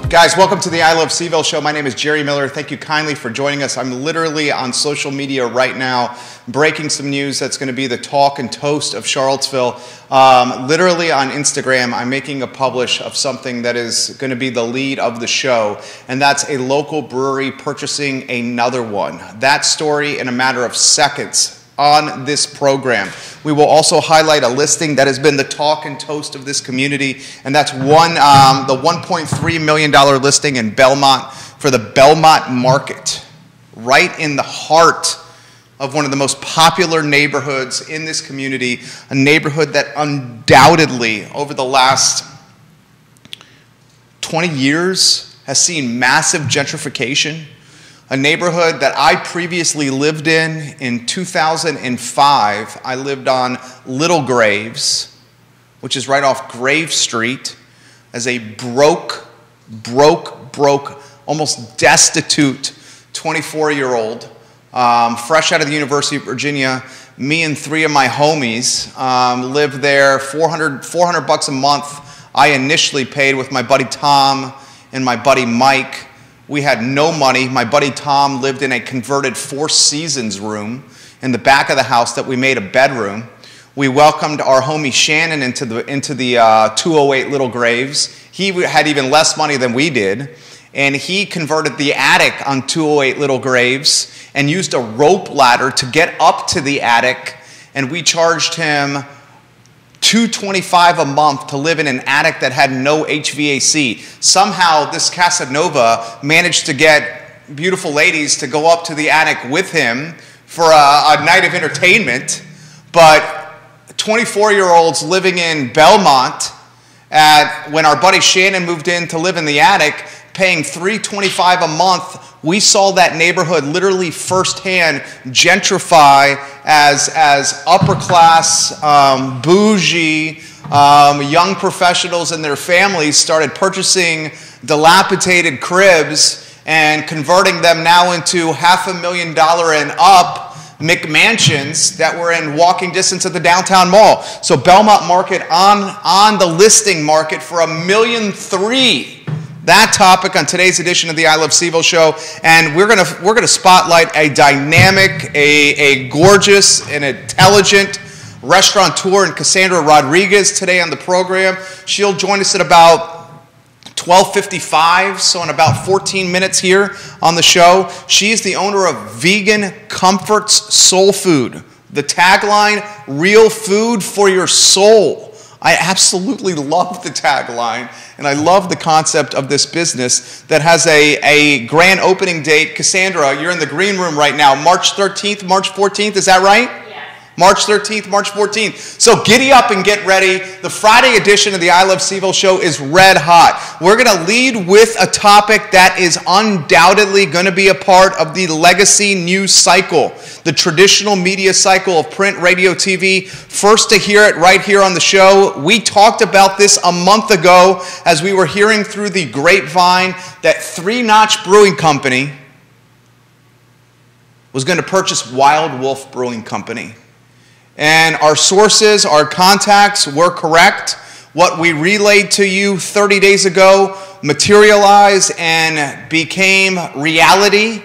Guys, welcome to the I Love CVille Show. My name is Jerry Miller. Thank you kindly for joining us. I'm literally on social media right now breaking some news that's going to be the talk and toast of Charlottesville. Literally on Instagram, I'm making a publish of something that is going to be the lead of the show, and that's a local brewery purchasing another one. That story in a matter of seconds on this program. We will also highlight a listing that has been the talk and toast of this community, and that's the $1.3 million listing in Belmont for the Belmont Market, right in the heart of one of the most popular neighborhoods in this community, a neighborhood that undoubtedly over the last 20 years has seen massive gentrification. A neighborhood that I previously lived in 2005. I lived on Little Graves, which is right off Grave Street, as a broke, almost destitute 24-year-old, fresh out of the University of Virginia. Me and three of my homies lived there, $400 bucks a month. I initially paid with my buddy Tom and my buddy Mike. We had no money. My buddy Tom lived in a converted Four Seasons room in the back of the house that we made a bedroom. We welcomed our homie Shannon into the 208 Little Graves. He had even less money than we did, and he converted the attic on 208 Little Graves and used a rope ladder to get up to the attic, and we charged him $225 a month to live in an attic that had no HVAC. Somehow this Casanova managed to get beautiful ladies to go up to the attic with him for a night of entertainment, but 24-year-olds living in Belmont when our buddy Shannon moved in to live in the attic, paying $325 a month, we saw that neighborhood literally firsthand gentrify as upper class, bougie, young professionals and their families started purchasing dilapidated cribs and converting them now into $500,000 and up McMansions that were in walking distance of the downtown mall. So Belmont Market on the listing market for $1.3 million. That topic on today's edition of the I Love CVille Show, and we're gonna spotlight a dynamic, a gorgeous, and intelligent restaurateur in Casandra Rodriguez today on the program. She'll join us at about 12:55, so in about 14 minutes here on the show. She's the owner of Vegan Comforts Soul Food. The tagline: real food for your soul. I absolutely love the tagline, and I love the concept of this business that has a grand opening date. Casandra, you're in the green room right now, March 13th, March 14th, is that right? Yes. March 13th, March 14th. So giddy up and get ready. The Friday edition of the I Love CVille Show is red hot. We're going to lead with a topic that is undoubtedly going to be a part of the legacy news cycle, the traditional media cycle of print, radio, TV. First to hear it right here on the show. We talked about this a month ago as we were hearing through the grapevine that Three Notch Brewing Company was going to purchase Wild Wolf Brewing Company. And our sources, our contacts were correct. What we relayed to you 30 days ago materialized and became reality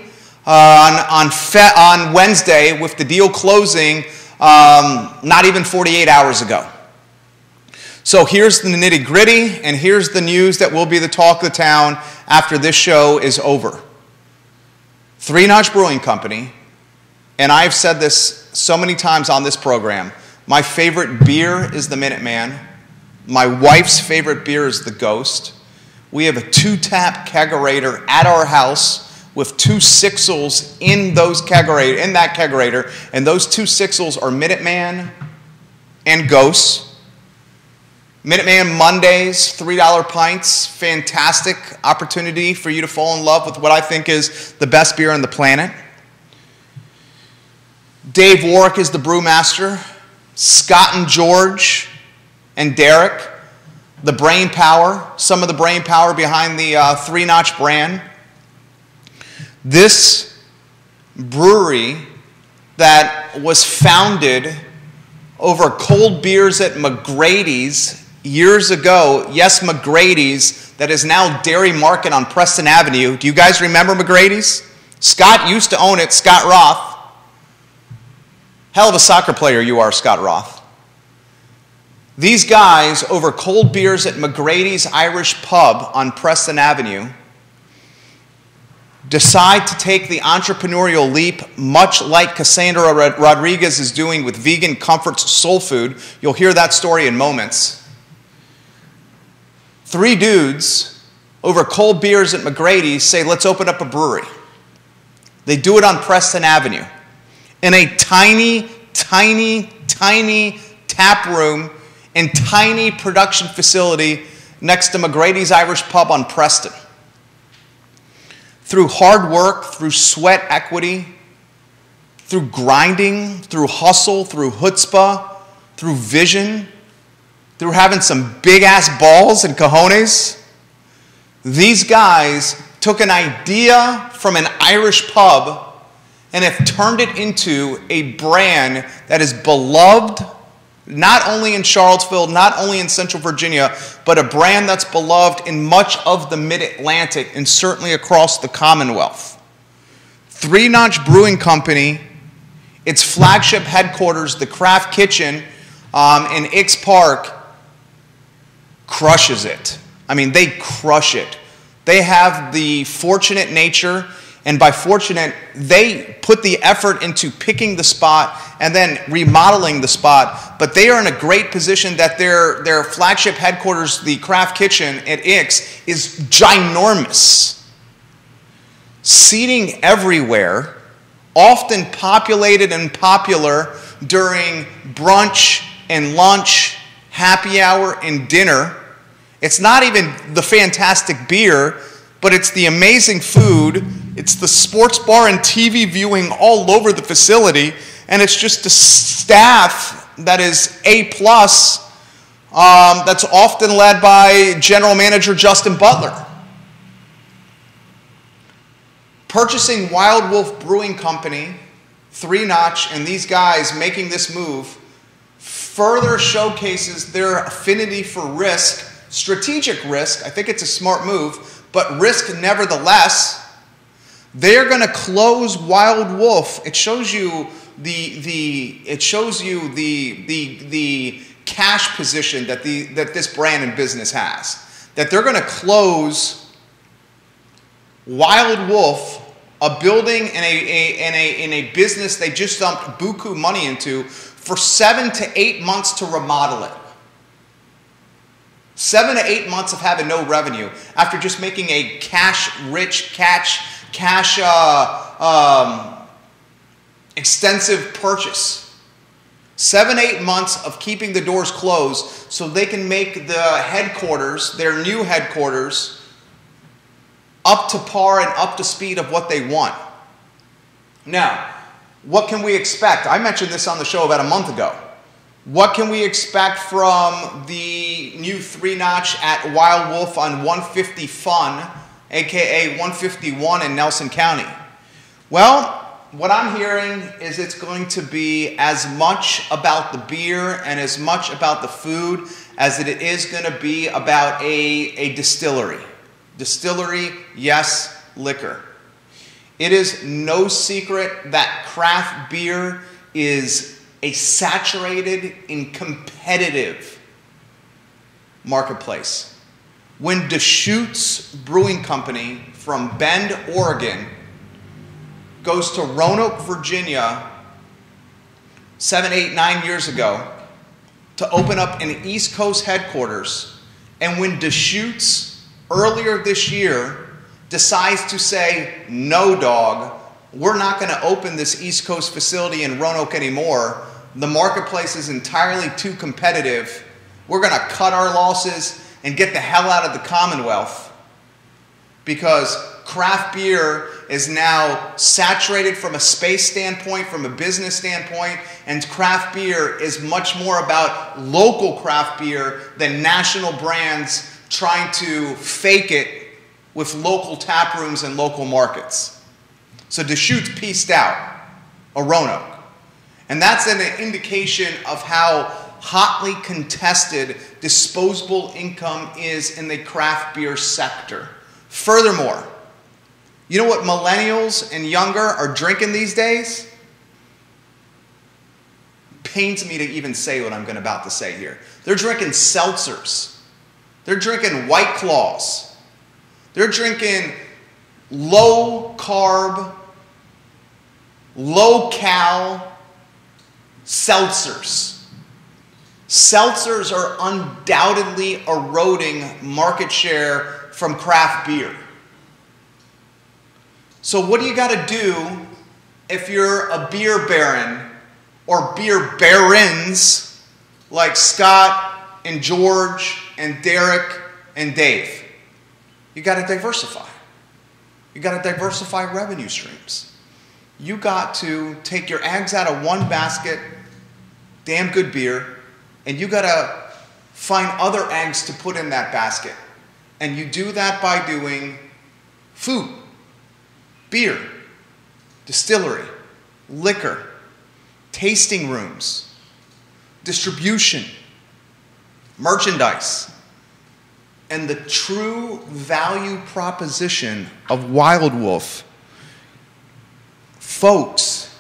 on Wednesday, with the deal closing not even 48 hours ago. So here's the nitty-gritty, and here's the news that will be the talk of the town after this show is over. Three Notch Brewing Company, and I've said this so many times on this program, my favorite beer is the Minuteman. My wife's favorite beer is the Ghost. We have a 2-tap kegerator at our house with 2 sixels in that kegerator, and those 2 sixels are Minuteman and Ghost. Minuteman Mondays, $3 pints, fantastic opportunity for you to fall in love with what I think is the best beer on the planet. Dave Warwick is the brewmaster. Scott and George and Derek, the brain power, some of the brain power behind the Three Notch brand. This brewery that was founded over cold beers at McGrady's years ago. Yes, McGrady's, that is now Dairy Market on Preston Avenue. Do you guys remember McGrady's? Scott used to own it, Scott Roth. Hell of a soccer player you are, Scott Roth. These guys, over cold beers at McGrady's Irish Pub on Preston Avenue, decide to take the entrepreneurial leap, much like Casandra Rodriguez is doing with Vegan Comforts Soul Food. You'll hear that story in moments. 3 dudes over cold beers at McGrady's say, let's open up a brewery. They do it on Preston Avenue in a tiny, tiny, tiny tap room and tiny production facility next to McGrady's Irish Pub on Preston. Through hard work, through sweat equity, through grinding, through hustle, through chutzpah, through vision, through having some big-ass balls and cojones, these guys took an idea from an Irish pub and have turned it into a brand that is beloved not only in Charlottesville, not only in Central Virginia, but a brand that's beloved in much of the Mid-Atlantic and certainly across the Commonwealth. 3 Notch Brewing Company, its flagship headquarters, the Craft Kitchen in Ix Park, crushes it. I mean, they crush it. They have the fortunate nature, and by fortunate, they put the effort into picking the spot and then remodeling the spot, but they are in a great position that their flagship headquarters, the Craft Kitchen at Ix, is ginormous. Seating everywhere, often populated and popular during brunch and lunch, happy hour and dinner. It's not even the fantastic beer, but it's the amazing food. It's the sports bar and TV viewing all over the facility, and it's just a staff that is A+, that's often led by General Manager Justin Butler. Purchasing Wild Wolf Brewing Company, 3 Notch, and these guys making this move further showcases their affinity for risk, strategic risk. I think it's a smart move, but risk nevertheless. They're going to close Wild Wolf. It shows you the cash position that this brand and business has. That they're going to close Wild Wolf, a building and a business they just dumped buku money into, for 7 to 8 months to remodel it. 7 to 8 months of having no revenue after just making a cash-rich, extensive purchase. 7 to 8 months of keeping the doors closed so they can make the headquarters, their new headquarters, up to par and up to speed of what they want. Now, what can we expect? I mentioned this on the show about a month ago. What can we expect from the new 3 Notch at Wild Wolf on 150 Fun, aka 151 in Nelson County? Well, what I'm hearing is it's going to be as much about the beer and as much about the food as it is going to be about a distillery. Distillery, yes, liquor. It is no secret that craft beer is a saturated and competitive marketplace. When Deschutes Brewing Company from Bend, Oregon goes to Roanoke, Virginia 7, 8, 9 years ago to open up an East Coast headquarters, and when Deschutes earlier this year decides to say, no dog, we're not going to open this East Coast facility in Roanoke anymore, the marketplace is entirely too competitive, we're going to cut our losses and get the hell out of the Commonwealth, because craft beer is now saturated from a space standpoint, from a business standpoint, and craft beer is much more about local craft beer than national brands trying to fake it with local tap rooms and local markets. So Deschutes pieced out, or Roanoke. And that's an indication of how hotly contested disposable income is in the craft beer sector. Furthermore, you know what millennials and younger are drinking these days? Pains me to even say what I'm about to say here. They're drinking seltzers. They're drinking White Claws. They're drinking low-carb, low-cal seltzers. Seltzers are undoubtedly eroding market share from craft beer. So what do you got to do if you're a beer baron or beer barons like Scott and George and Derek and Dave? You got to diversify. You got to diversify revenue streams. You got to take your eggs out of one basket, damn good beer, and you got to find other eggs to put in that basket. And you do that by doing food, beer, distillery, liquor, tasting rooms, distribution, merchandise. And the true value proposition of Wild Wolf, folks,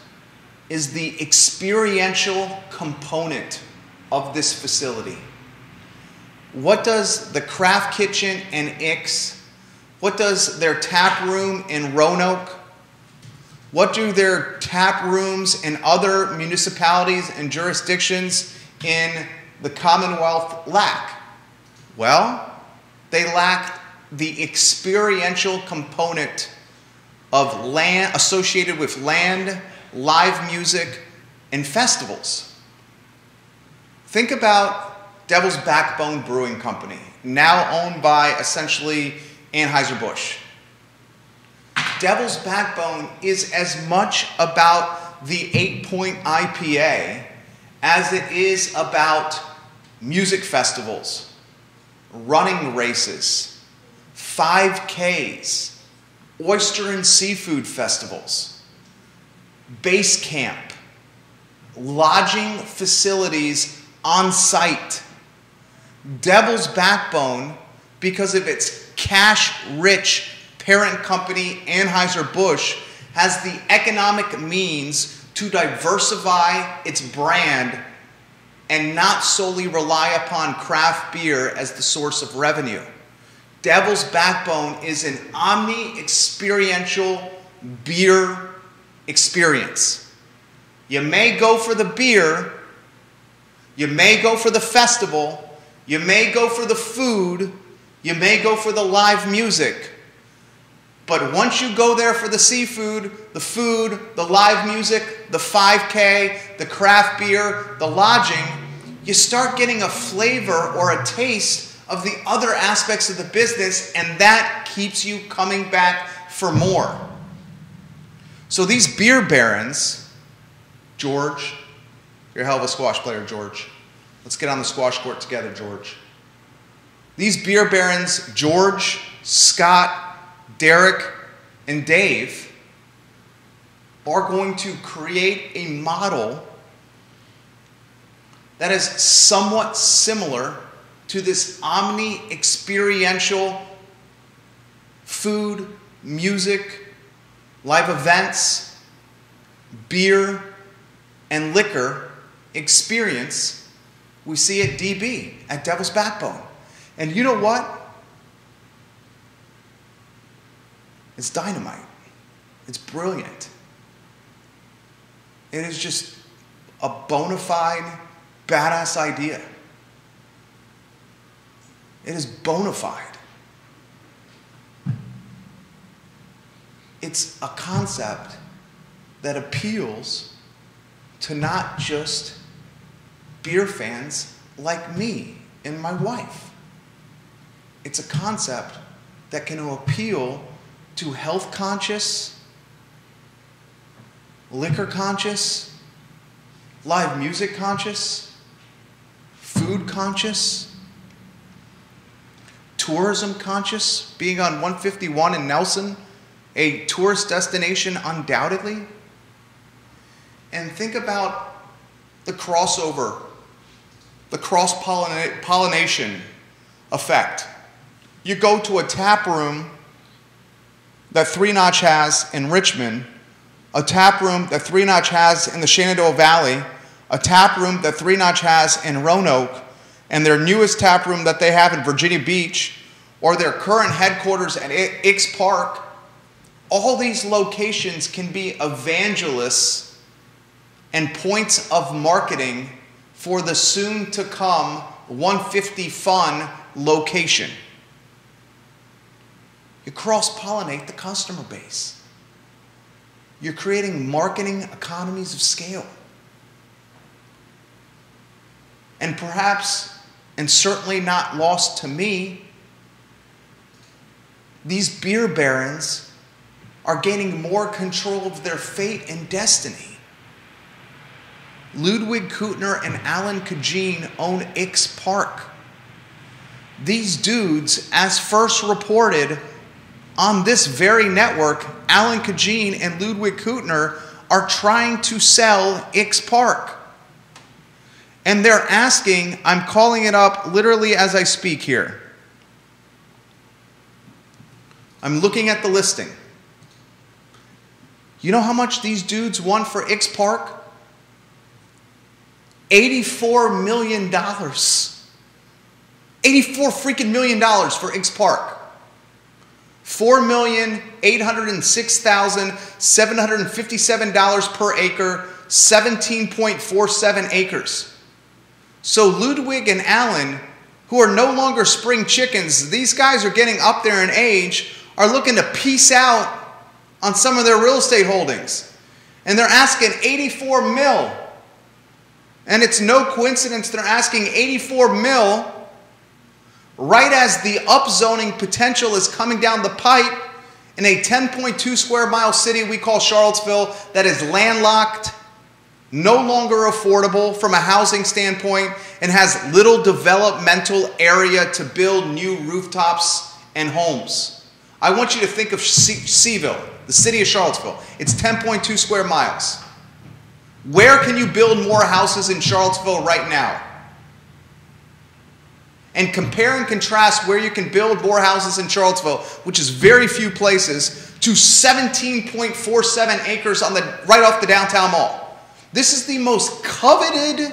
is the experiential component of this facility. What does the craft kitchen in Ix, what does their tap room in Roanoke, what do their tap rooms in other municipalities and jurisdictions in the Commonwealth lack? Well, they lack the experiential component of land associated with land, live music, and festivals. Think about Devil's Backbone Brewing Company, now owned by essentially Anheuser-Busch. Devil's Backbone is as much about the 8-point IPA as it is about music festivals, running races, 5Ks, oyster and seafood festivals, base camp, lodging facilities on site. Devil's Backbone, because of its cash-rich parent company, Anheuser-Busch, has the economic means to diversify its brand and not solely rely upon craft beer as the source of revenue. Devil's Backbone is an omni-experiential beer experience. You may go for the beer, you may go for the festival, you may go for the food, you may go for the live music. But once you go there for the seafood, the food, the live music, the 5K, the craft beer, the lodging, you start getting a flavor or a taste of the other aspects of the business, and that keeps you coming back for more. So these beer barons, George, you're a hell of a squash player, George. Let's get on the squash court together, George. These beer barons, George, Scott, Derek, and Dave, are going to create a model that is somewhat similar to this omni-experiential food, music, live events, beer, and liquor experience we see at DB, at Devil's Backbone. And you know what? It's dynamite. It's brilliant. It is just a bona fide, badass idea. It is bona fide. It's a concept that appeals to not just beer fans like me and my wife. It's a concept that can appeal to health conscious, liquor conscious, live music conscious, food conscious, tourism conscious, being on 151 in Nelson, a tourist destination undoubtedly. And think about the crossover the cross-pollination effect. You go to a tap room that Three Notch has in Richmond, a tap room that Three Notch has in the Shenandoah Valley, a tap room that Three Notch has in Roanoke, and their newest tap room that they have in Virginia Beach, or their current headquarters at Ix Park. All these locations can be evangelists and points of marketing for the soon-to-come 150 Fun location. You cross-pollinate the customer base. You're creating marketing economies of scale. And perhaps, and certainly not lost to me, these beer barons are gaining more control of their fate and destiny. Ludwig Kutner and Alan Kajin own Ix Park. These dudes, as first reported on this very network, Alan Kajin and Ludwig Kutner are trying to sell Ix Park. And they're asking, I'm calling it up literally as I speak here. I'm looking at the listing. You know how much these dudes want for Ix Park? $84 million. $84 freaking million for Ix Park. $4,806,757 per acre, 17.47 acres. So Ludwig and Alan, who are no longer spring chickens, these guys are getting up there in age, are looking to piece out on some of their real estate holdings. And they're asking 84 mil. And it's no coincidence they're asking 84 mil right as the upzoning potential is coming down the pipe in a 10.2 square mile city we call Charlottesville that is landlocked, no longer affordable from a housing standpoint, and has little developmental area to build new rooftops and homes. I want you to think of CVille, the city of Charlottesville. It's 10.2 square miles. Where can you build more houses in Charlottesville right now? And compare and contrast where you can build more houses in Charlottesville, which is very few places, to 17.47 acres on right off the downtown mall. This is the most coveted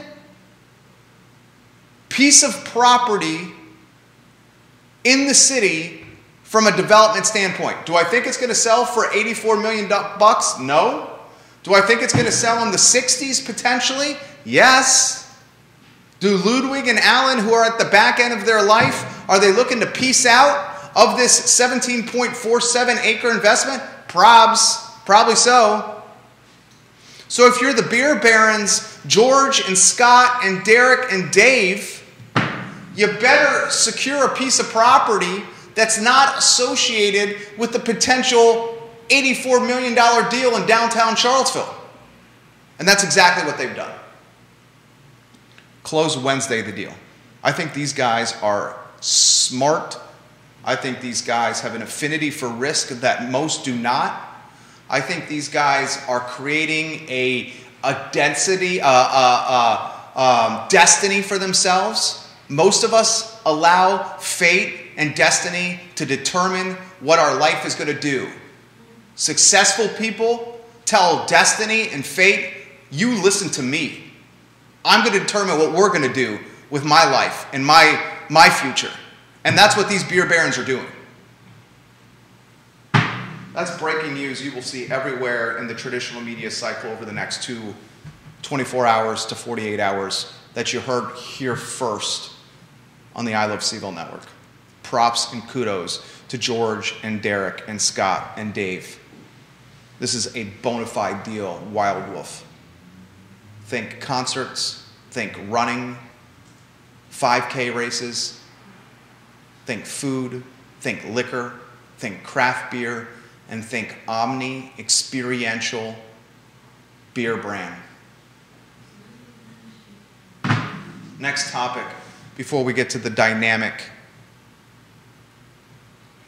piece of property in the city from a development standpoint. Do I think it's going to sell for $84 million? No. Do I think it's going to sell in the 60s potentially? Yes. Do Ludwig and Alan, who are at the back end of their life, are they looking to piece out of this 17.47 acre investment? Probably so. So if you're the beer barons, George and Scott and Derek and Dave, you better secure a piece of property that's not associated with the potential $84 million deal in downtown Charlottesville. And that's exactly what they've done. Close Wednesday the deal. I think these guys are smart. I think these guys have an affinity for risk that most do not. I think these guys are creating a density, destiny for themselves. Most of us allow fate and destiny to determine what our life is going to do. Successful people tell destiny and fate, you listen to me. I'm going to determine what we're going to do with my life and my future. And that's what these beer barons are doing. That's breaking news you will see everywhere in the traditional media cycle over the next 24 hours to 48 hours that you heard here first on the I Love CVille Network. Props and kudos to George and Derek and Scott and Dave. This is a bona fide deal, Wild Wolf. Think concerts, think running, 5K races, think food, think liquor, think craft beer, and think omni-experiential beer brand. Next topic, before we get to the dynamic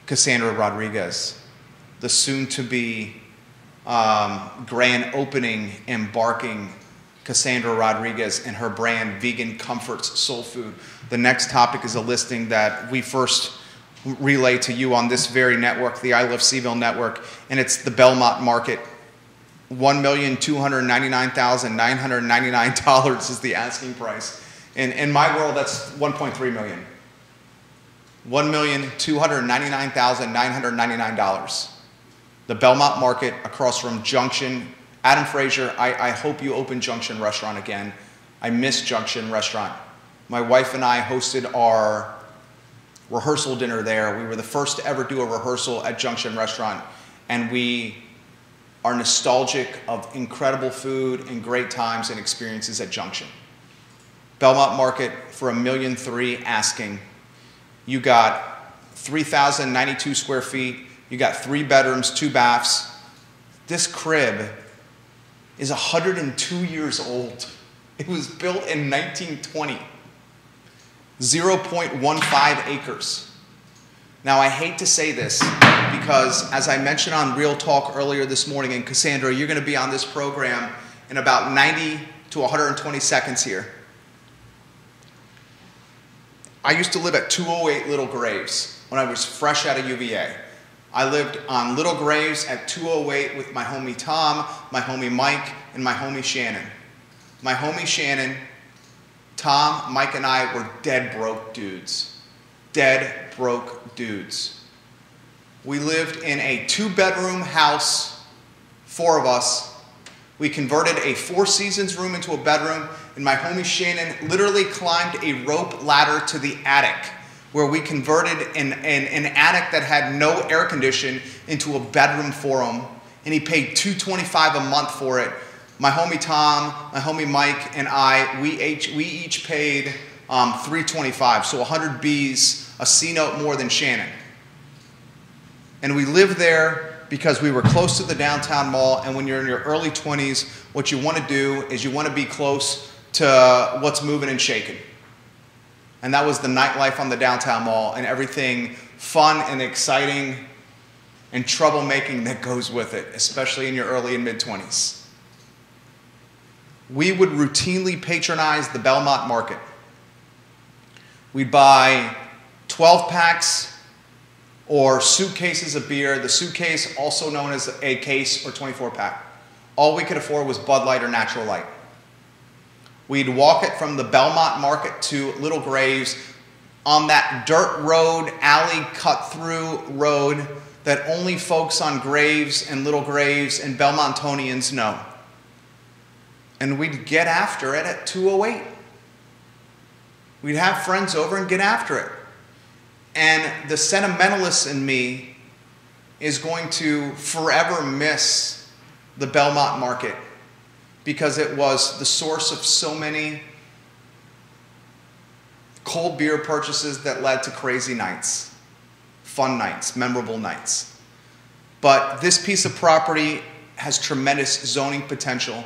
Casandra Rodriguez, the soon-to-be grand opening embarking Casandra Rodriguez and her brand Vegan Comforts Soul Food. The next topic is a listing that we first relay to you on this very network, the I Love CVille Network, and it's the Belmont Market. $1,299,999 is the asking price. In my world, that's $1.3 million. $1,299,999. The Belmont Market across from Junction. Adam Frazier, I hope you open Junction Restaurant again. I miss Junction Restaurant. My wife and I hosted our rehearsal dinner there. We were the first to ever do a rehearsal at Junction Restaurant, and we are nostalgic of incredible food and great times and experiences at Junction. Belmont Market for $1.3 million asking. You got 3,092 square feet. You got 3 bedrooms, 2 baths. This crib is 102 years old. It was built in 1920. 0.15 acres. Now, I hate to say this because, as I mentioned on Real Talk earlier this morning, and Casandra, you're going to be on this program in about 90 to 120 seconds here. I used to live at 208 Little Graves when I was fresh out of UVA. I lived on Little Graves at 208 with my homie Tom, my homie Mike, and my homie Shannon. My homie Shannon, Tom, Mike, and I were dead broke dudes. Dead broke dudes. We lived in a 2-bedroom house, 4 of us. We converted a 4 Seasons room into a bedroom, and my homie Shannon literally climbed a rope ladder to the attic, where we converted an attic that had no air condition into a bedroom for him, and he paid $225 a month for it. My homie Tom, my homie Mike, and I, we each paid $325, so 100 Bs, a C note more than Shannon. And we lived there because we were close to the downtown mall, and when you're in your early 20s, what you want to do is you want to be close to what's moving and shaking. And that was the nightlife on the downtown mall and everything fun and exciting and troublemaking that goes with it, especially in your early and mid-20s. We would routinely patronize the Belmont Market. We'd buy 12 packs or suitcases of beer. The suitcase, also known as a case or 24 pack. All we could afford was Bud Light or Natural Light. We'd walk it from the Belmont Market to Little Graves on that dirt road, alley cut-through road that only folks on Graves and Little Graves and Belmontonians know. And we'd get after it at 208. We'd have friends over and get after it. And the sentimentalist in me is going to forever miss the Belmont Market because it was the source of so many cold beer purchases that led to crazy nights, fun nights, memorable nights. But this piece of property has tremendous zoning potential.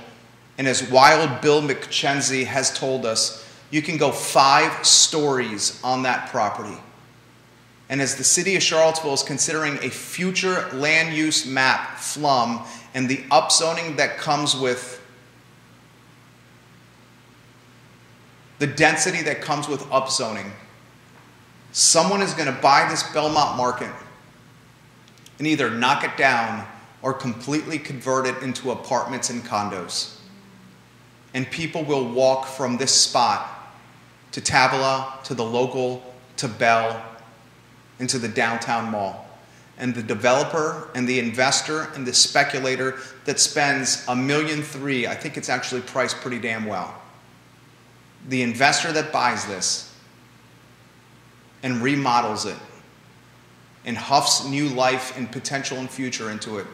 And as Wild Bill McKenzie has told us, you can go 5 stories on that property. And as the city of Charlottesville is considering a future land use map, FLUM, and the upzoning that comes with the density that comes with upzoning, someone is going to buy this Belmont Market and either knock it down or completely convert it into apartments and condos. And people will walk from this spot to Tavola, to the local, to Bell, into the downtown mall. And the developer and the investor and the speculator that spends $1.3 million, I think it's actually priced pretty damn well. The investor that buys this and remodels it and huffs new life and potential and future into it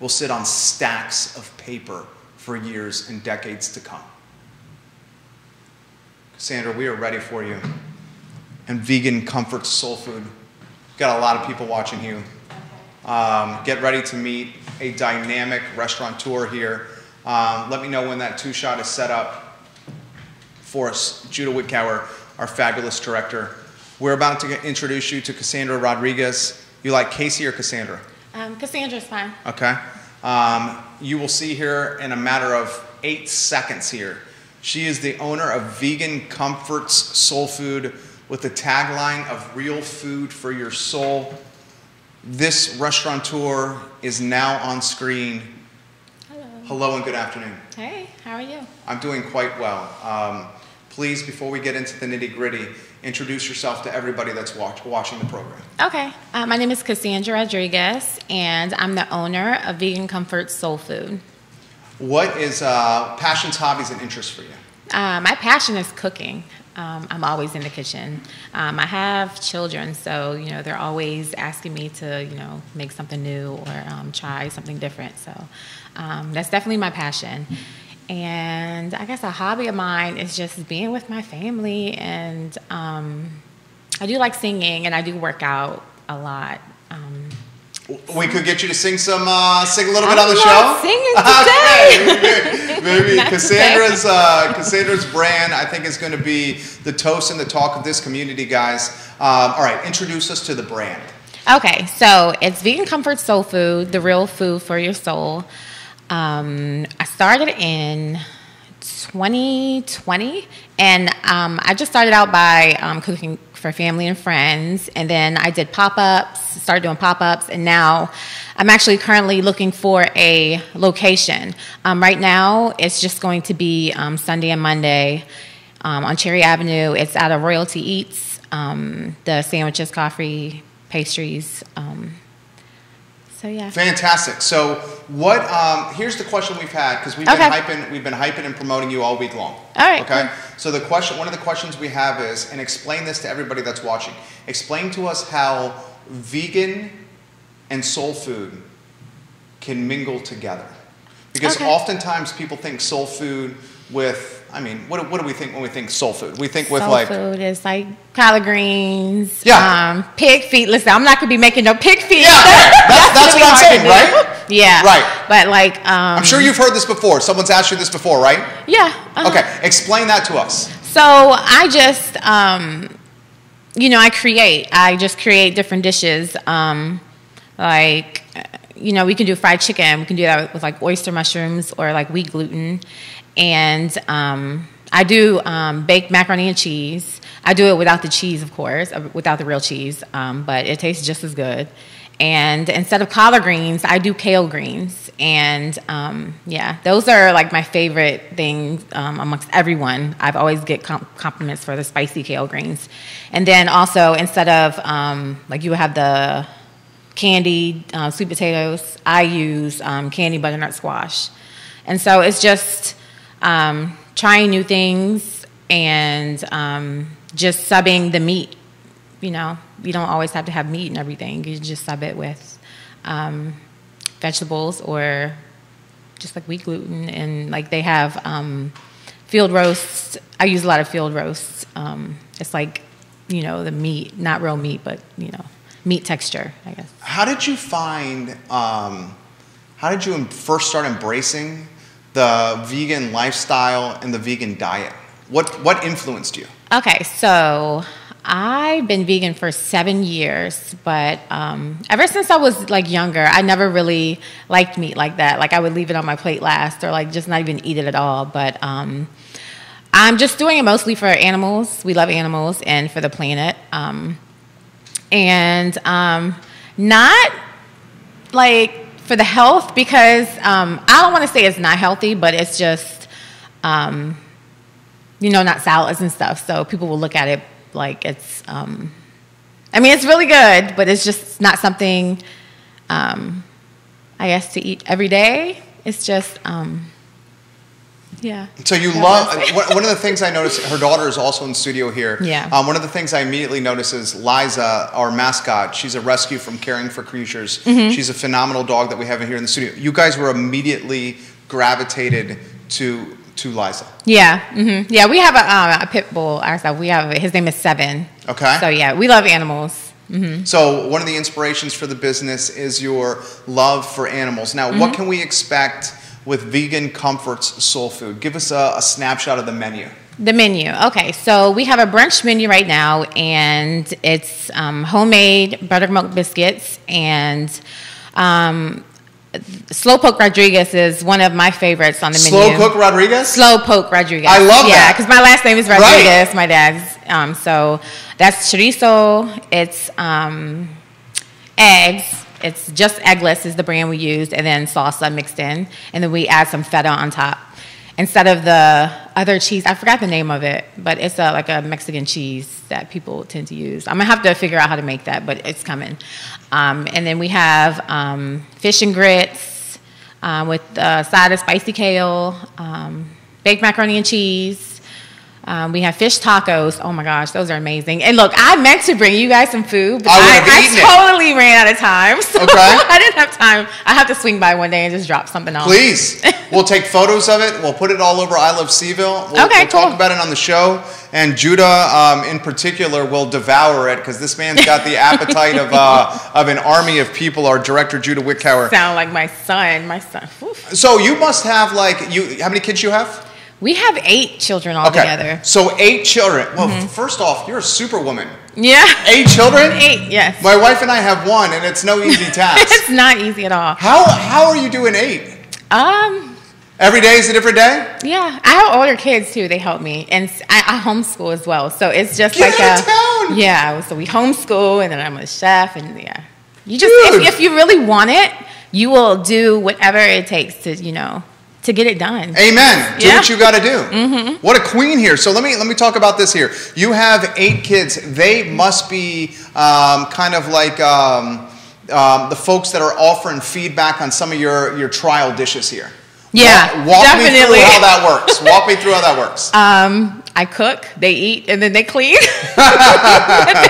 will sit on stacks of paper for years and decades to come. Casandra, we are ready for you. And Vegan Comforts Soul Food. Got a lot of people watching you. Get ready to meet a dynamic restaurateur here. Let me know when that 2-shot is set up for us. Judah Whitcower, our fabulous director. We're about to introduce you to Casandra Rodriguez. You like Casey or Casandra? Cassandra's fine. Okay. You will see here in a matter of 8 seconds here She is the owner of Vegan Comforts Soul Food with the tagline of real food for your soul. This restaurateur is now on screen. Hello and good afternoon. Hey, how are you? I'm doing quite well. Please, before we get into the nitty-gritty, introduce yourself to everybody that's watching the program. Okay. My name is Casandra Rodriguez, and I'm the owner of Vegan Comfort Soul Food. What is passions, hobbies, and interests for you? My passion is cooking. I'm always in the kitchen. I have children, so they're always asking me to make something new or try something different. So that's definitely my passion. And I guess a hobby of mine is just being with my family, and I do like singing, and I do work out a lot. We could get you to sing a little bit on the show. Singing today. Okay, maybe Cassandra's brand, I think, is going to be the toast and the talk of this community, guys. All right, introduce us to the brand. Okay, so it's Vegan Comfort Soul Food, the real food for your soul. I started in 2020, and I just started out by cooking for family and friends, and then I did pop-ups, started doing pop-ups, and now I'm actually currently looking for a location. Right now, it's just going to be Sunday and Monday on Cherry Avenue. It's out of Royalty Eats, the sandwiches, coffee, pastries. So yeah. Fantastic. So what? Here's the question we've had, because we've been hyping and promoting you all week long. All right. Okay. So one of the questions we have is, and explain this to everybody that's watching. Explain to us how vegan and soul food can mingle together, because oftentimes people think soul food with. I mean, what do we think when we think soul food? We think with soul like food is like collard greens, pig feet. Listen, I'm not gonna be making no pig feet. Yeah, that's what I'm saying, right? Yeah, right. But like, I'm sure you've heard this before. Someone's asked you this before, right? Yeah. Okay, explain that to us. So I just, I just create different dishes. Like, we can do fried chicken. We can do that with like oyster mushrooms or like wheat gluten. And I do baked macaroni and cheese. I do it without the cheese, of course, without the real cheese, but it tastes just as good. And instead of collard greens, I do kale greens. And those are like my favorite things amongst everyone. I've always get compliments for the spicy kale greens. And then also, instead of like you would have the candied sweet potatoes, I use candied butternut squash. And so it's just trying new things and just subbing the meat. You don't always have to have meat and everything. You just sub it with vegetables or just like wheat gluten. And like they have field roasts. I use a lot of field roasts. It's like, the meat, not real meat, but, meat texture, I guess. How did you find, how did you first start embracing the vegan lifestyle and the vegan diet? What influenced you? Okay, so I've been vegan for 7 years, but ever since I was like younger, I never really liked meat like that. Like I would leave it on my plate last, or like just not even eat it at all. But I'm just doing it mostly for animals. We love animals, and for the planet. And not like for the health, because I don't want to say it's not healthy, but it's just not salads and stuff. So people will look at it like it's, it's really good, but it's just not something, I guess, to eat every day. It's just, yeah. So you love, one of the things I noticed, her daughter is also in the studio here. Yeah. One of the things I immediately noticed is Liza, our mascot. She's a rescue from Caring for Creatures. Mm-hmm. She's a phenomenal dog that we have here in the studio. You guys were immediately gravitated to Liza. Yeah. Mm-hmm. Yeah, we have a pit bull ourselves. His name is Seven. Okay. So yeah, we love animals. Mm-hmm. So one of the inspirations for the business is your love for animals. Now, what can we expect with Vegan Comforts Soul Food? Give us a snapshot of the menu. The menu. Okay, so we have a brunch menu right now, and it's homemade buttermilk biscuits and Slowpoke Rodriguez is one of my favorites on the menu. Slowpoke Rodriguez? Slowpoke Rodriguez. I love that. Yeah, because my last name is Rodriguez, Right. my dad's. So that's chorizo. It's eggs. It's just eggless is the brand we used, and then salsa mixed in. And then we add some feta on top. Instead of the other cheese, I forgot the name of it, but it's like a Mexican cheese that people tend to use. I'm going to have to figure out how to make that, but it's coming. And then we have fish and grits with a side of spicy kale, baked macaroni and cheese. We have fish tacos. Oh my gosh, those are amazing. And look, I meant to bring you guys some food, but I totally ran out of time. So okay. I didn't have time. I have to swing by one day and just drop something off. Please. We'll take photos of it. We'll put it all over I Love CVille. We'll talk about it on the show. And Judah, in particular, will devour it because this man's got the appetite of an army of people. Our director, Judah Wickhauer. Sound like my son. My son. Oof. So you must have how many kids you have? We have 8 children altogether. Okay. So 8 children. Well, first off, you're a superwoman. Yeah. 8 children? 8, yes. My wife and I have 1, and it's no easy task. It's not easy at all. How are you doing 8? Every day is a different day? Yeah. I have older kids, too. They help me. And I homeschool as well. So it's just Get out of town. Yeah. So we homeschool, and then I'm a chef, and yeah. You just, if you really want it, you will do whatever it takes to, to get it done. Amen. Do what you got to do. What a queen here. So let me talk about this here. You have 8 kids. They must be kind of like the folks that are offering feedback on some of your trial dishes here. Yeah, Walk me through how that works. Walk me through how that works. I cook, they eat, and then they clean.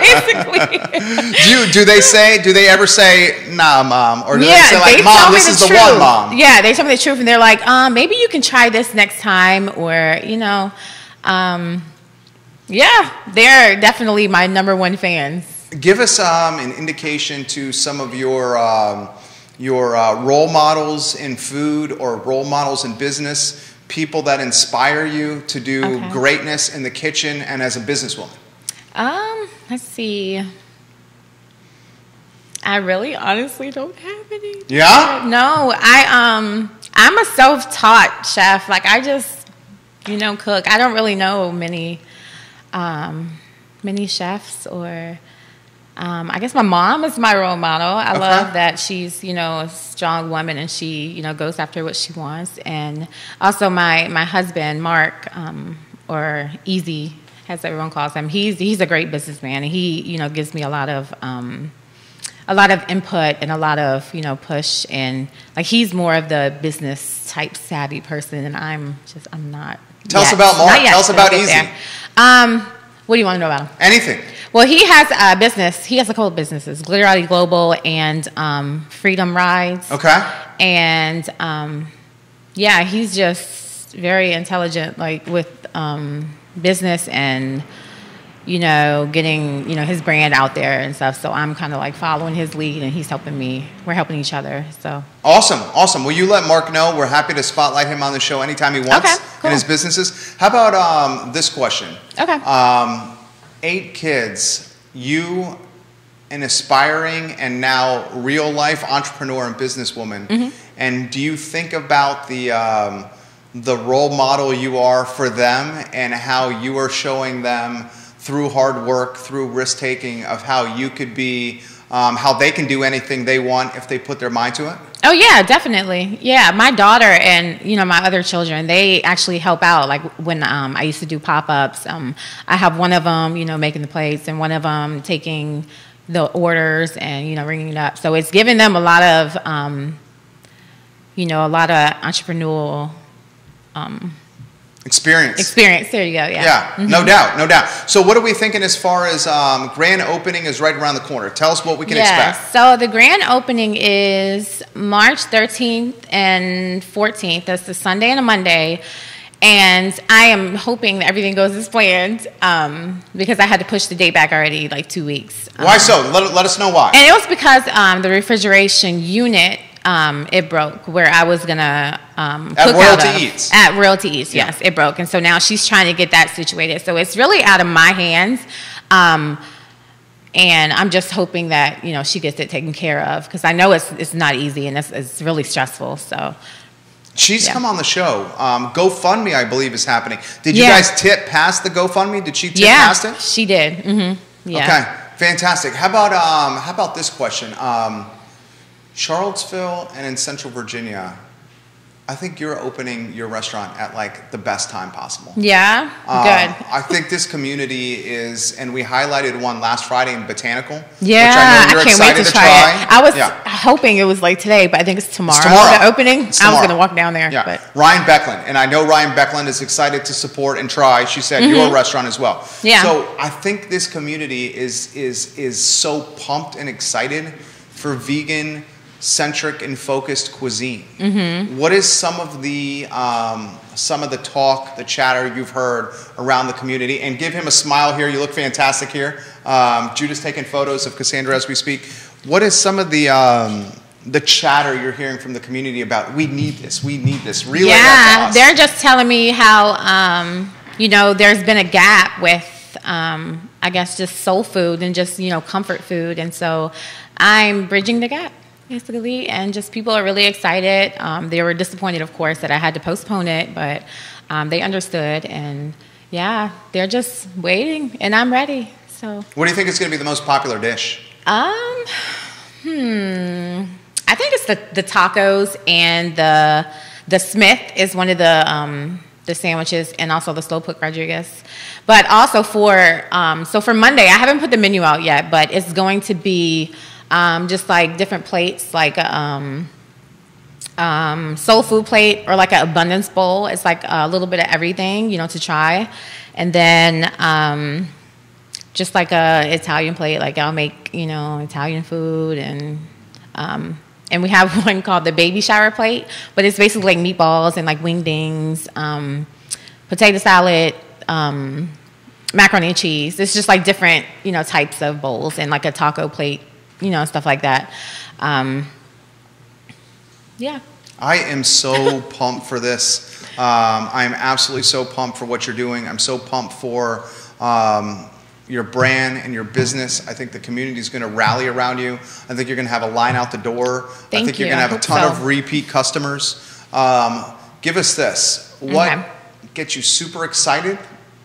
Basically. Do they ever say, nah, Mom? Or do they say, like, Mom, this is the one, Mom? Yeah, they tell me the truth, and they're like, maybe you can try this next time, or, yeah, they're definitely my #1 fans. Give us an indication to some of your role models in food or role models in business, people that inspire you to do greatness in the kitchen and as a businesswoman. Let's see. I really honestly don't have any. Yeah? No, I'm a self-taught chef. Like, I just, cook. I don't really know many chefs or... I guess my mom is my role model. I love that she's, a strong woman and she, goes after what she wants. And also my husband, Mark, or Easy, as everyone calls him, he's a great businessman, and he, gives me a lot of input and a lot of, push. And like, he's more of the business type savvy person, and I'm not. Tell us about Mark. Tell us about Easy. What do you want to know about him? Anything. Well, he has a business. He has a couple of businesses, Glitterati Global and Freedom Rides. Okay. And, yeah, he's just very intelligent, like, with business and, getting, his brand out there and stuff. So I'm kind of, like, following his lead, and he's helping me. We're helping each other, so. Awesome. Will you let Mark know? We're happy to spotlight him on the show anytime he wants in his businesses. How about this question? Okay. 8 kids, you an aspiring and now real life entrepreneur and businesswoman, and do you think about the role model you are for them and how you are showing them through hard work, through risk taking, of how you could be, how they can do anything they want if they put their mind to it? Oh, yeah, definitely. Yeah, my daughter and, my other children, they actually help out. Like, when I used to do pop-ups, I have one of them, making the plates, and one of them taking the orders and, ringing it up. So it's giving them a lot of, entrepreneurial Experience. There you go, yeah. Yeah, no doubt. So what are we thinking as far as grand opening is right around the corner? Tell us what we can expect. So the grand opening is March 13th and 14th. That's the Sunday and a Monday. And I am hoping that everything goes as planned because I had to push the date back already, like 2 weeks. Why so? Let us know why. And it was because the refrigeration unit, it broke where I was going to cook Royalty Eats. At Royalty Eats, yes. It broke. And so now she's trying to get that situated. So it's really out of my hands. And I'm just hoping that, she gets it taken care of, because I know it's not easy, and it's really stressful. So she's come on the show. GoFundMe, I believe, is happening. Did you guys tip past the GoFundMe? Did she tip past it? She did. Mm-hmm. Yeah. Okay, fantastic. How about this question? Charlottesville and in Central Virginia, I think you're opening your restaurant at like the best time possible. Yeah, good. I think this community is, and we highlighted one last Friday in Botanical. Yeah, which I know you're can't wait excited to try it. I was hoping it was like today, but I think it's tomorrow. It's tomorrow. The opening. It's I was tomorrow. going to walk down there. Yeah. But. Ryan Becklin, and I know Ryan Becklin is excited to support and try. She said your restaurant as well. Yeah. So I think this community is so pumped and excited for vegan centric and focused cuisine. What is some of the talk, the chatter you've heard around the community? And give him a smile here. You look fantastic here. Judah's taking photos of Casandra as we speak. What is some of the chatter you're hearing from the community about? We need this. We need this. Relay that to us. They're just telling me how there's been a gap with I guess just soul food and just comfort food, and so I'm bridging the gap, basically, and just people are really excited. They were disappointed, of course, that I had to postpone it, but they understood, and they're just waiting, and I'm ready. So, what do you think is going to be the most popular dish? I think it's the tacos, and the Smith is one of the sandwiches, and also the slow cook Rodriguez. But also for Monday, I haven't put the menu out yet, but it's going to be just like different plates, like a soul food plate or like an abundance bowl. It's like a little bit of everything, to try. And then just like a Italian plate, like I'll make, Italian food. And we have one called the baby shower plate, but it's basically like meatballs and like wingdings, potato salad, macaroni and cheese. It's just like different, types of bowls, and like a taco plate, stuff like that. Yeah. I am so pumped for this. I am absolutely so pumped for what you're doing. I'm so pumped for your brand and your business. I think the community is going to rally around you. I think you're going to have a line out the door. I think you're going to have a ton of repeat customers. Give us this. What gets you super excited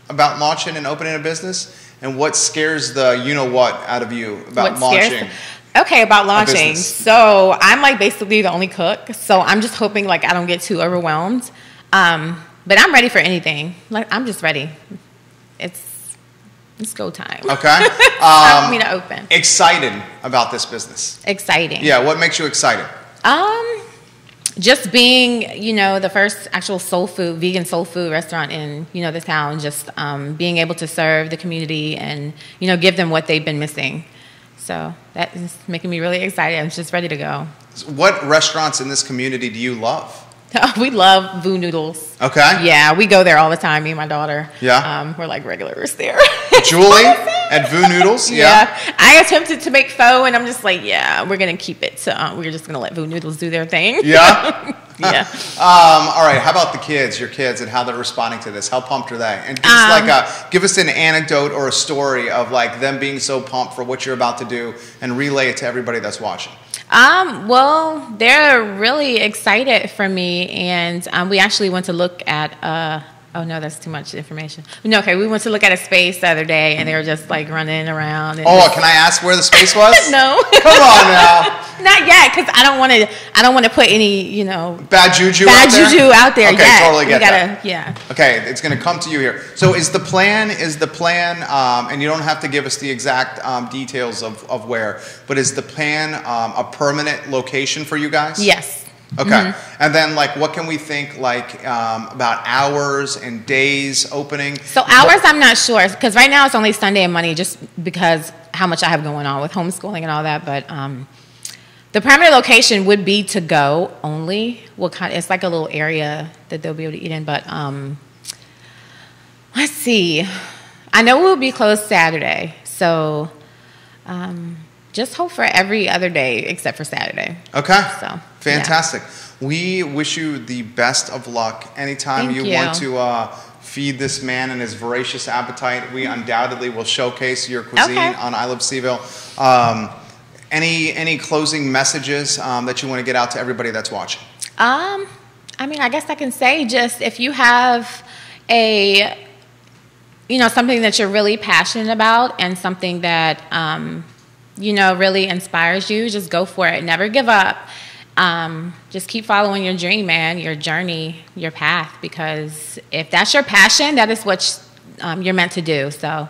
about launching and opening a business? And what scares the you-know-what out of you about launching? Okay, about launching. So I'm like basically the only cook. So I'm just hoping like I don't get too overwhelmed. But I'm ready for anything. Like I'm just ready. It's go time. Okay. Time for me to open. Excited about this business. Exciting. Yeah. What makes you excited? Just being, the first actual vegan soul food restaurant in, the town. Just being able to serve the community and, give them what they've been missing. So that is making me really excited. I'm just ready to go. What restaurants in this community do you love? We love Voo Noodles. Okay. Yeah, we go there all the time, me and my daughter. Yeah. We're like regulars there. Julie at Voo Noodles? Yeah. I attempted to make pho, and I'm just like, we're going to keep it. So we're just going to let Voo Noodles do their thing. Yeah? Yeah. All right. How about your kids, and how they're responding to this? How pumped are they? And give us an anecdote or a story of like them being so pumped for what you're about to do, and relay it to everybody that's watching. Well, they're really excited for me, and we actually went to look at oh no, that's too much information. No, okay, we went to look at a space the other day, and they were just like running around. And can I ask where the space was? No. Come on now. Not yet, because I don't want to put any bad juju out there. Okay, yet. totally get that. Yeah. Okay, it's going to come to you here. So is the plan, and you don't have to give us the exact details of where, but is the plan a permanent location for you guys? Yes. Okay. And then what can we think about hours and days opening? So hours, I'm not sure, because right now it's only Sunday and Monday, just because how much I have going on with homeschooling and all that. But the permanent location would be to go only. It's like a little area that they'll be able to eat in. But let's see. I know we'll be closed Saturday, so just hope for every other day except for Saturday. Okay. So fantastic. Yeah. We wish you the best of luck. Anytime you want to feed this man and his voracious appetite. We undoubtedly will showcase your cuisine on I Love CVille. Any closing messages that you want to get out to everybody that's watching? I mean, I guess I can say just if you have something that you're really passionate about and something that, really inspires you, just go for it. Never give up. Just keep following your dream, man, your journey, your path, because if that's your passion, that is what you're meant to do. So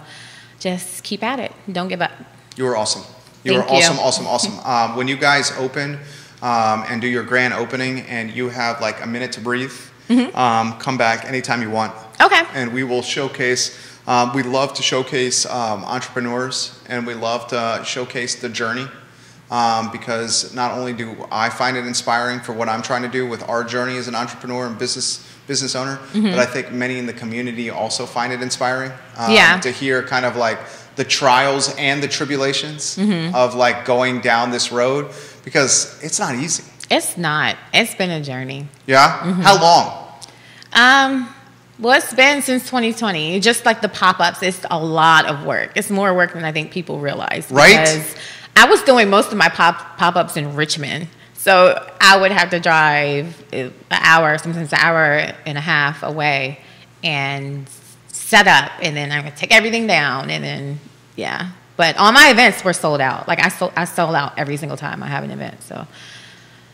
just keep at it. Don't give up. You were awesome. You were awesome. When you guys open and do your grand opening and you have like a minute to breathe, come back anytime you want. Okay. And we will showcase, we love to showcase entrepreneurs, and we love to showcase the journey. Because not only do I find it inspiring for what I'm trying to do with our journey as an entrepreneur and business owner, but I think many in the community also find it inspiring to hear kind of like the trials and the tribulations of like going down this road, because it's not easy. It's not. It's been a journey. Yeah? How long? Well, it's been since 2020. Just like the pop-ups, it's a lot of work. It's more work than I think people realize. Right? Because I was doing most of my pop-ups in Richmond. So I would have to drive an hour, sometimes an hour and a half away and set up. And then I would take everything down. And then, yeah. But all my events were sold out. Like I sold out every single time I have an event. So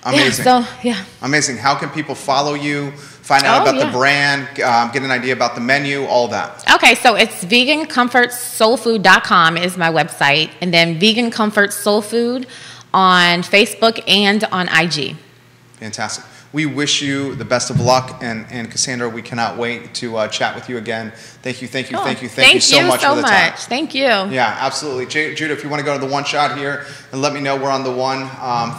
amazing. Yeah. Amazing. How can people follow you, find out about the brand, get an idea about the menu, all that? Okay, so it's vegancomfortsoulfood.com is my website, and then Vegan Comfort Soul Food on Facebook and on IG. Fantastic. We wish you the best of luck, and Casandra, we cannot wait to chat with you again. Thank you so much for the time. Thank you. Yeah, absolutely. Judah, if you want to go to the one shot here and let me know we're on the one.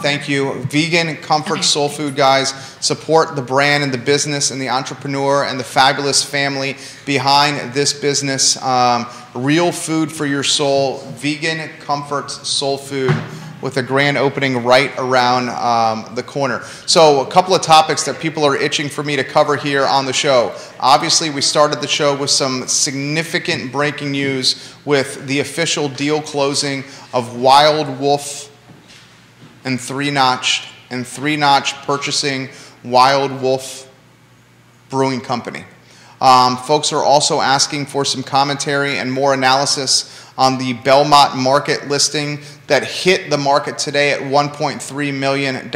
Thank you. Vegan Comfort Soul Food, guys. Support the brand and the business and the entrepreneur and the fabulous family behind this business. Real food for your soul. Vegan Comfort Soul Food, with a grand opening right around the corner. So a couple of topics that people are itching for me to cover here on the show. Obviously, we started the show with some significant breaking news with the official deal closing of Wild Wolf and Three Notch purchasing Wild Wolf Brewing Company. Folks are also asking for some commentary and more analysis on the Belmont market listing that hit the market today at $1.3 million.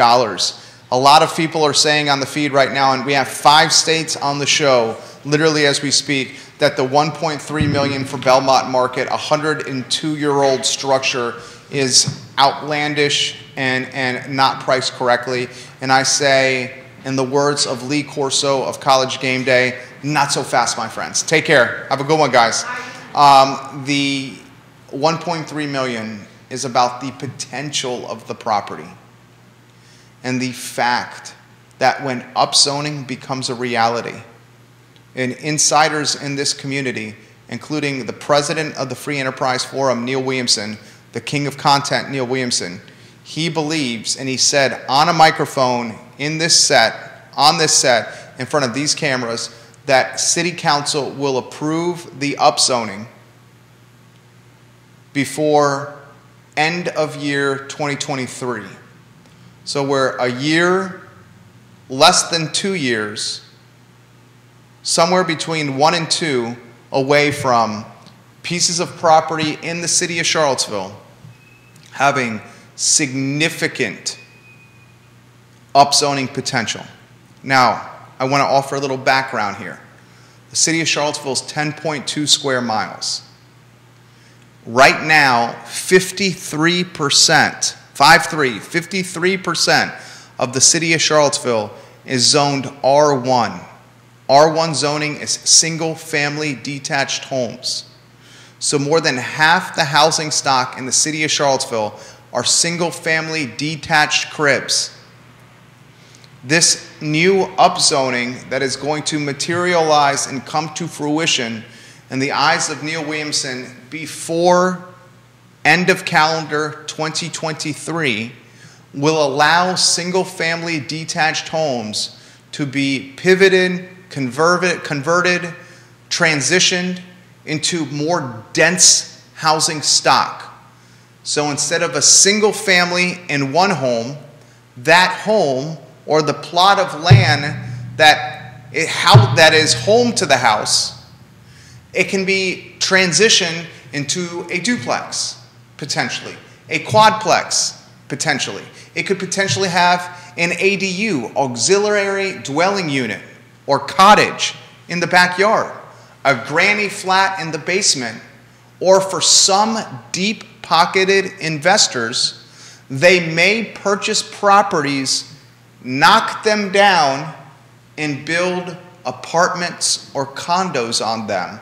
A lot of people are saying on the feed right now, and we have 5 states on the show, literally as we speak, that the $1.3 million for Belmont market, 102-year-old structure, is outlandish and not priced correctly. And I say, in the words of Lee Corso of College Game Day, not so fast, my friends. Take care. Have a good one, guys. The $1.3 million is about the potential of the property and the fact that when upzoning becomes a reality, and insiders in this community, including the president of the Free Enterprise Forum, Neil Williamson, the king of content, Neil Williamson, he believes, and he said on a microphone on this set, in front of these cameras, that City Council will approve the upzoning before end of year 2023. So we're a year, less than 2 years, somewhere between 1 and 2 away from pieces of property in the city of Charlottesville having significant upzoning potential. Now, I want to offer a little background here. The city of Charlottesville is 10.2 square miles. Right now, 53% of the city of Charlottesville is zoned R1. R1 zoning is single-family detached homes. So more than half the housing stock in the city of Charlottesville are single-family detached cribs. This new upzoning that is going to materialize and come to fruition in the eyes of Neil Williamson before end of calendar 2023 will allow single-family detached homes to be pivoted, converted, transitioned into more dense housing stock. So instead of a single family in one home, that home or the plot of land that is home to the house, it can be transitioned into a duplex, potentially, a quadplex, potentially. It could potentially have an ADU, auxiliary dwelling unit, or cottage in the backyard, a granny flat in the basement, or for some deep-pocketed investors, they may purchase properties, knock them down, and build apartments or condos on them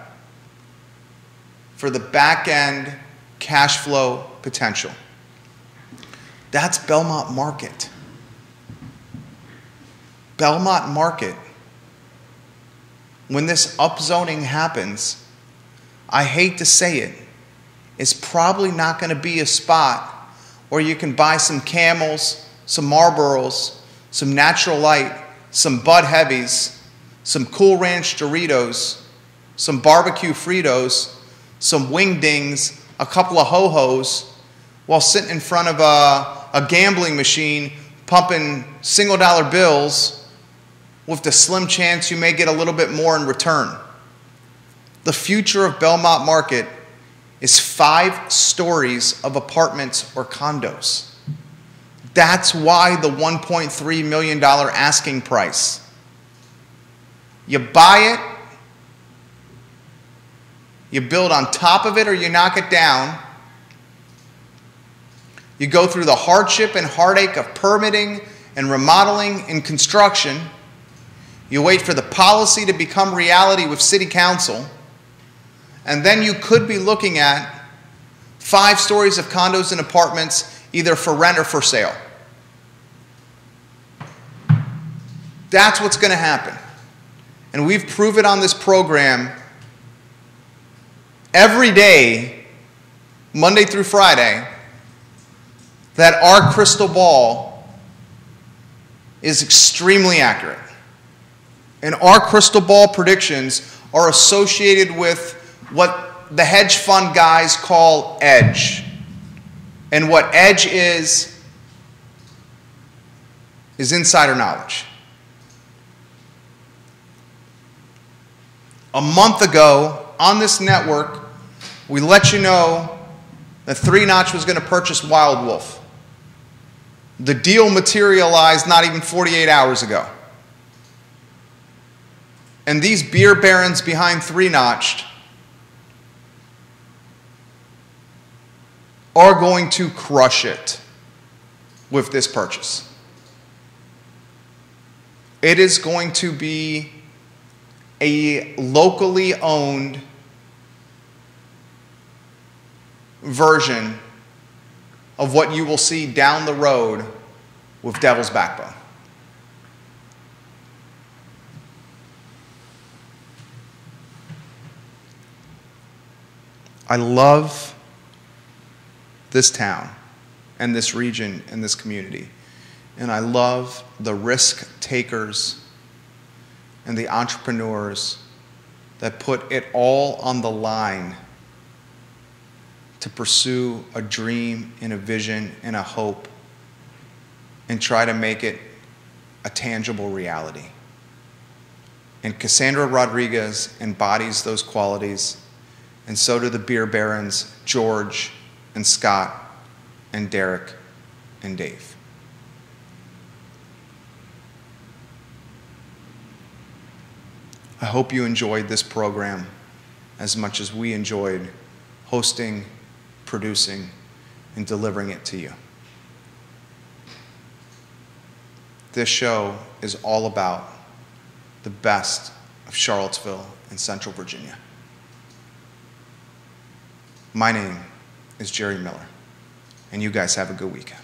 for the back-end cash flow potential. That's Belmont Market. Belmont Market, when this upzoning happens, I hate to say it, it's probably not going to be a spot where you can buy some Camels, some Marlboros, some Natural Light, some Bud Heavies, some Cool Ranch Doritos, some barbecue Fritos, some Wingdings, a couple of Ho-Hos, while sitting in front of a gambling machine pumping single-dollar bills with the slim chance you may get a little bit more in return. The future of Belmont Market is 5 stories of apartments or condos. That's why the $1.3 million asking price. You buy it, you build on top of it, or you knock it down. You go through the hardship and heartache of permitting and remodeling and construction. You wait for the policy to become reality with city council. And then you could be looking at 5 stories of condos and apartments, either for rent or for sale. That's what's going to happen. And we've proven on this program every day, Monday through Friday, that our crystal ball is extremely accurate. And our crystal ball predictions are associated with what the hedge fund guys call edge. And what edge is insider knowledge. A month ago on this network, we let you know that 3 Notch was going to purchase Wild Wolf. The deal materialized not even 48 hours ago. And these beer barons behind 3 Notch are going to crush it with this purchase. It is going to be a locally owned version of what you will see down the road with Devil's Backbone. I love this town and this region and this community. And I love the risk takers and the entrepreneurs that put it all on the line to pursue a dream and a vision and a hope and try to make it a tangible reality. And Casandra Rodriguez embodies those qualities, and so do the beer barons George and Scott and Derek and Dave. I hope you enjoyed this program as much as we enjoyed hosting, producing, and delivering it to you. This show is all about the best of Charlottesville and Central Virginia. My name is Jerry Miller, and you guys have a good weekend.